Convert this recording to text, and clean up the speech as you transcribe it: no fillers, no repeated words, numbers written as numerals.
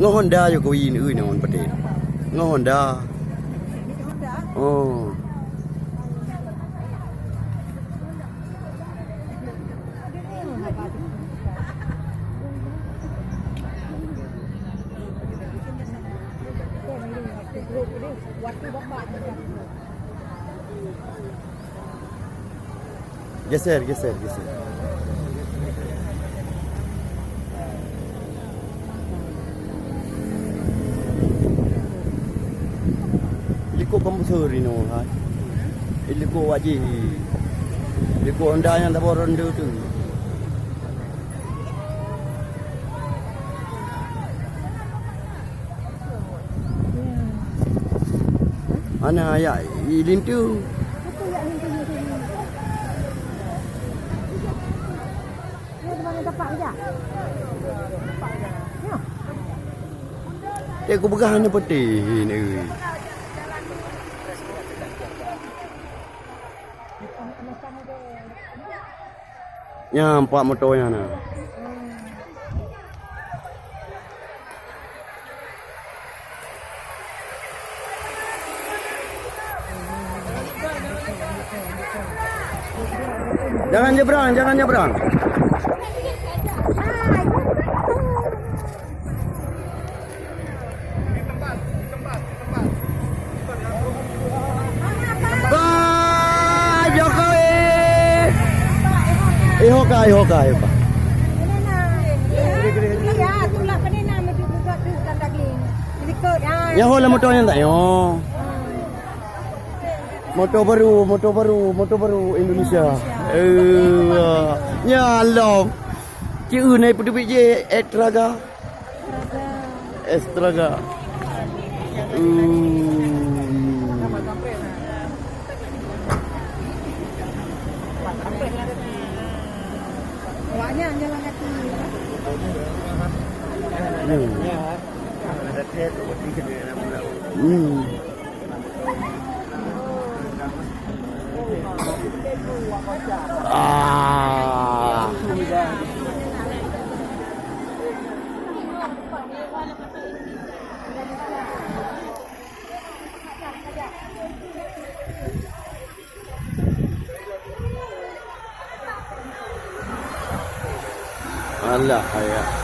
Honda jo ko yin ui non pati. Honda. Oh. Geser. Iliko komputer ini kan. Iliko wajib. Iliko Honda yang tak ronda tu. Mana ya ilintu. Aku pegang ni putih ni. Nampak motornya nah. Jangan nyebrang. Ihoka. Ya hola motornya tak yo. Motor baru Indonesia. Ya Allah. Kira naik peduli je Estraga. Awaknya jalan kaki. Ada tet buat dia nak pulang. Allah ya.